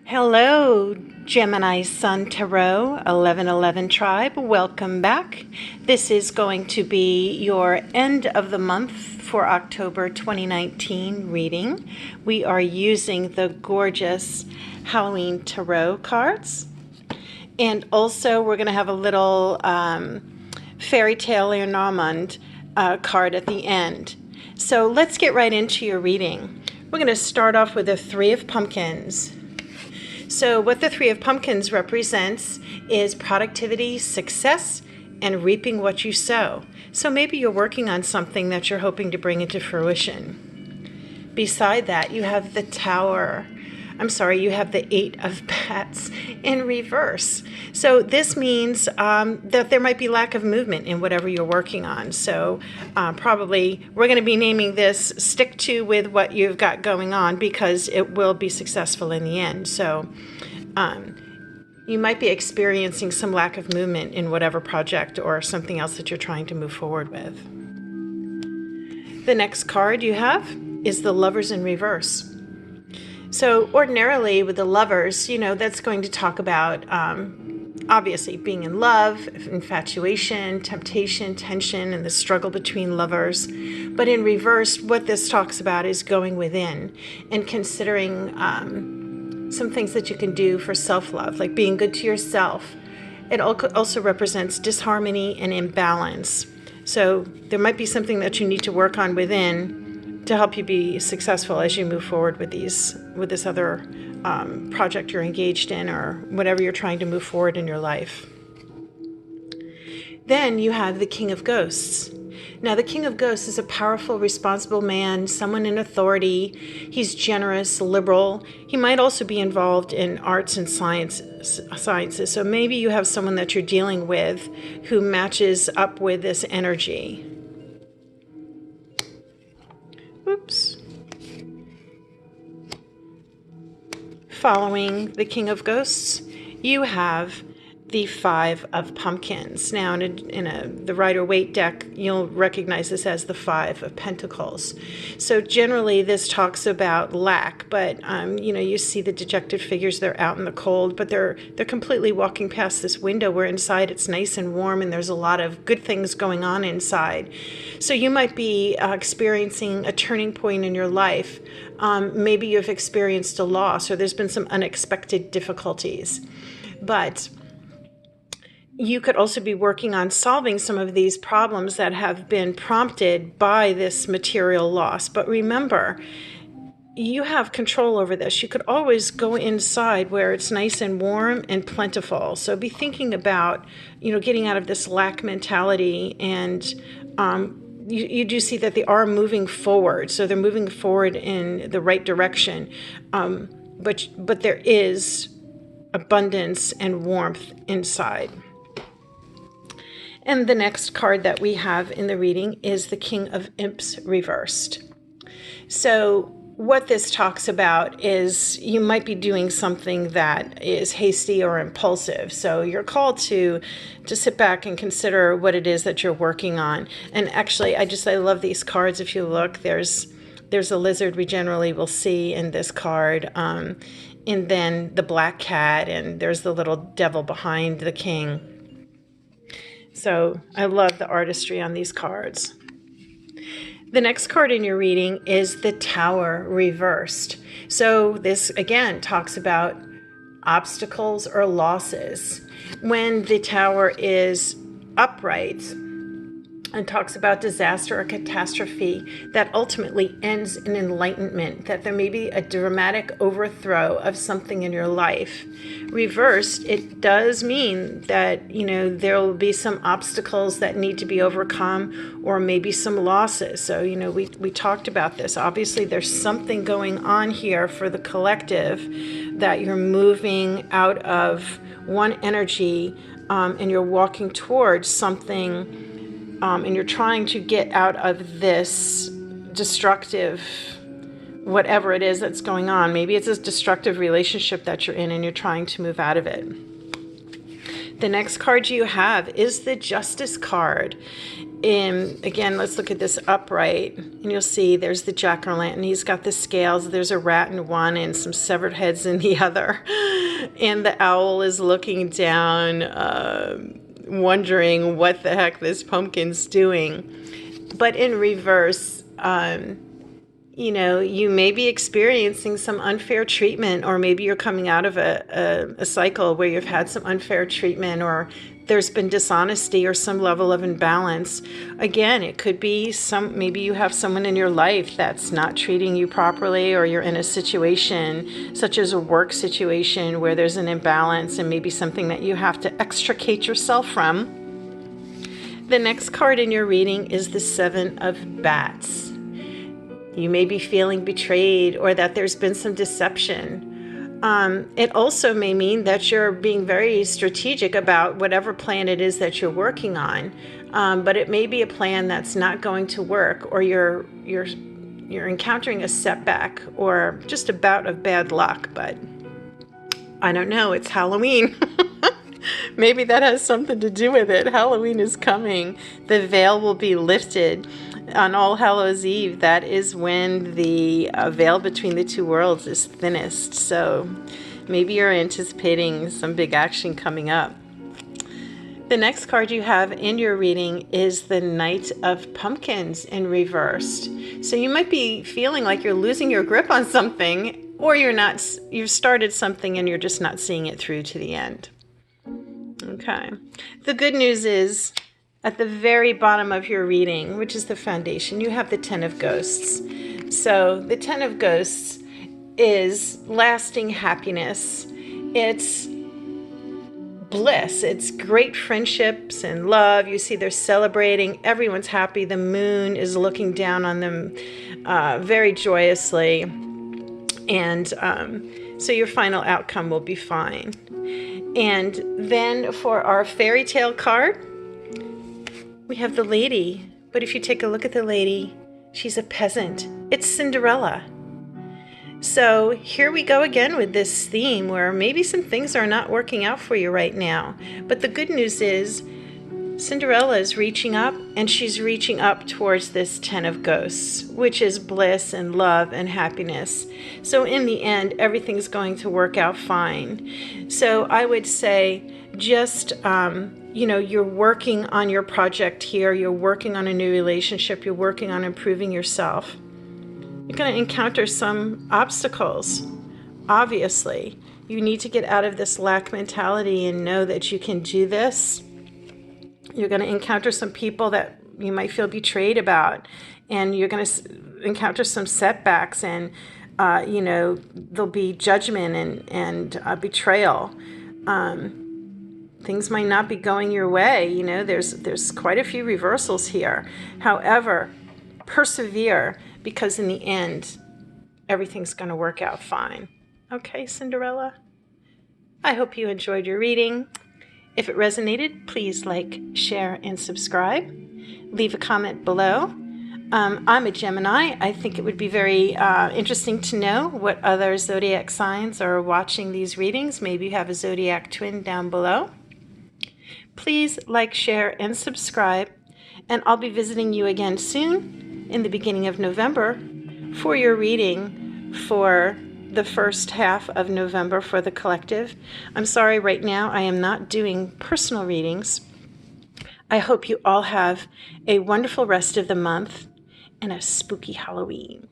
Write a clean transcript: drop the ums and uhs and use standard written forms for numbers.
Hello, Gemini Sun Tarot 1111 tribe. Welcome back. This is going to be your end of the month for October 2019 reading. We are using the gorgeous Halloween Tarot cards. And also we're going to have a little Fairy Tale Lenormand card at the end. So let's get right into your reading. We're going to start off with the Three of Pumpkins. So what the Three of Pumpkins represents is productivity, success, and reaping what you sow. So maybe you're working on something that you're hoping to bring into fruition. Beside that, you have the you have the Eight of Bats in reverse. So this means that there might be lack of movement in whatever you're working on. So probably we're going to be naming this stick to with what you've got going on because it will be successful in the end. So you might be experiencing some lack of movement in whatever project or something else that you're trying to move forward with. The next card you have is the Lovers in reverse. So ordinarily with the Lovers, that's going to talk about obviously being in love, infatuation, temptation, tension, and the struggle between lovers. But in reverse, what this talks about is going within and considering some things that you can do for self-love, like being good to yourself. It also represents disharmony and imbalance. So there might be something that you need to work on within to help you be successful as you move forward with this other project you're engaged in or whatever you're trying to move forward in your life. Then you have the King of Ghosts. Now, the King of Ghosts is a powerful, responsible man, someone in authority. He's generous, liberal. He might also be involved in arts and sciences. So maybe you have someone that you're dealing with who matches up with this energy. Oops. Following the King of Ghosts, you have the Five of Pumpkins. Now, in the Rider-Waite deck, you'll recognize this as the Five of Pentacles. So generally, this talks about lack, but you see the dejected figures. They're out in the cold, but they're completely walking past this window where inside it's nice and warm, and there's a lot of good things going on inside. So you might be experiencing a turning point in your life. Maybe you've experienced a loss, or there's been some unexpected difficulties, but you could also be working on solving some of these problems that have been prompted by this material loss. But remember, you have control over this. You could always go inside where it's nice and warm and plentiful. So be thinking about, getting out of this lack mentality. And you do see that they are moving forward. So they're moving forward in the right direction. But there is abundance and warmth inside. And the next card that we have in the reading is the King of Imps reversed. So what this talks about is you might be doing something that is hasty or impulsive. So you're called to sit back and consider what it is that you're working on. And actually, I love these cards. If you look, there's a lizard we generally will see in this card. And then the black cat, and there's the little devil behind the king. So I love the artistry on these cards. The next card in your reading is the Tower reversed. So this, again, talks about obstacles or losses. When the Tower is upright and talks about disaster or catastrophe that ultimately ends in enlightenment, that there may be a dramatic overthrow of something in your life. Reversed, it does mean that, there will be some obstacles that need to be overcome or maybe some losses. So, we talked about this. Obviously, there's something going on here for the collective that you're moving out of one energy and you're walking towards something. And you're trying to get out of this destructive, whatever it is that's going on. Maybe it's a destructive relationship that you're in and you're trying to move out of it. The next card you have is the Justice card. And again, let's look at this upright, and you'll see there's the jack-o'-lantern. He's got the scales. There's a rat in one and some severed heads in the other. And the owl is looking down, wondering what the heck this pumpkin's doing. But in reverse, you know, you may be experiencing some unfair treatment, or maybe you're coming out of a cycle where you've had some unfair treatment, or there's been dishonesty or some level of imbalance. Again, it could be maybe you have someone in your life that's not treating you properly, or you're in a situation such as a work situation where there's an imbalance and maybe something that you have to extricate yourself from. The next card in your reading is the Seven of Bats. You may be feeling betrayed, or that there's been some deception. It also may mean that you're being very strategic about whatever plan it is that you're working on, but it may be a plan that's not going to work, or you're encountering a setback or just a bout of bad luck. But I don't know, it's Halloween. Maybe that has something to do with it. Halloween is coming. The veil will be lifted on All Hallows Eve. That is when the veil between the two worlds is thinnest. So maybe you're anticipating some big action coming up. The next card you have in your reading is the Knight of Pumpkins in reversed. So you might be feeling like you're losing your grip on something, or you've started something and you're just not seeing it through to the end. Okay. The good news is, at the very bottom of your reading, which is the foundation, you have the Ten of Ghosts. So the Ten of Ghosts is lasting happiness. It's bliss. It's great friendships and love. You see they're celebrating. Everyone's happy. The moon is looking down on them very joyously. And so your final outcome will be fine. And then for our fairy tale card, we have the lady. But if you take a look at the lady, she's a peasant. It's Cinderella. So here we go again with this theme where maybe some things are not working out for you right now. But the good news is Cinderella is reaching up, and she's reaching up towards this Ten of Ghosts, which is bliss and love and happiness. So in the end, everything's going to work out fine. So I would say just, you're working on your project here. You're working on a new relationship. You're working on improving yourself. You're going to encounter some obstacles, obviously. You need to get out of this lack mentality and know that you can do this. You're going to encounter some people that you might feel betrayed about, and you're going to encounter some setbacks, and there'll be judgment and betrayal. Things might not be going your way. There's quite a few reversals here. However, persevere, because in the end, everything's going to work out fine. Okay, Cinderella? I hope you enjoyed your reading. If it resonated, please like, share, and subscribe. Leave a comment below. I'm a Gemini. I think it would be very interesting to know what other zodiac signs are watching these readings. Maybe you have a zodiac twin down below. Please like, share, and subscribe. And I'll be visiting you again soon in the beginning of November for your reading for the first half of November for the collective. I'm sorry, right now I am not doing personal readings. I hope you all have a wonderful rest of the month and a spooky Halloween.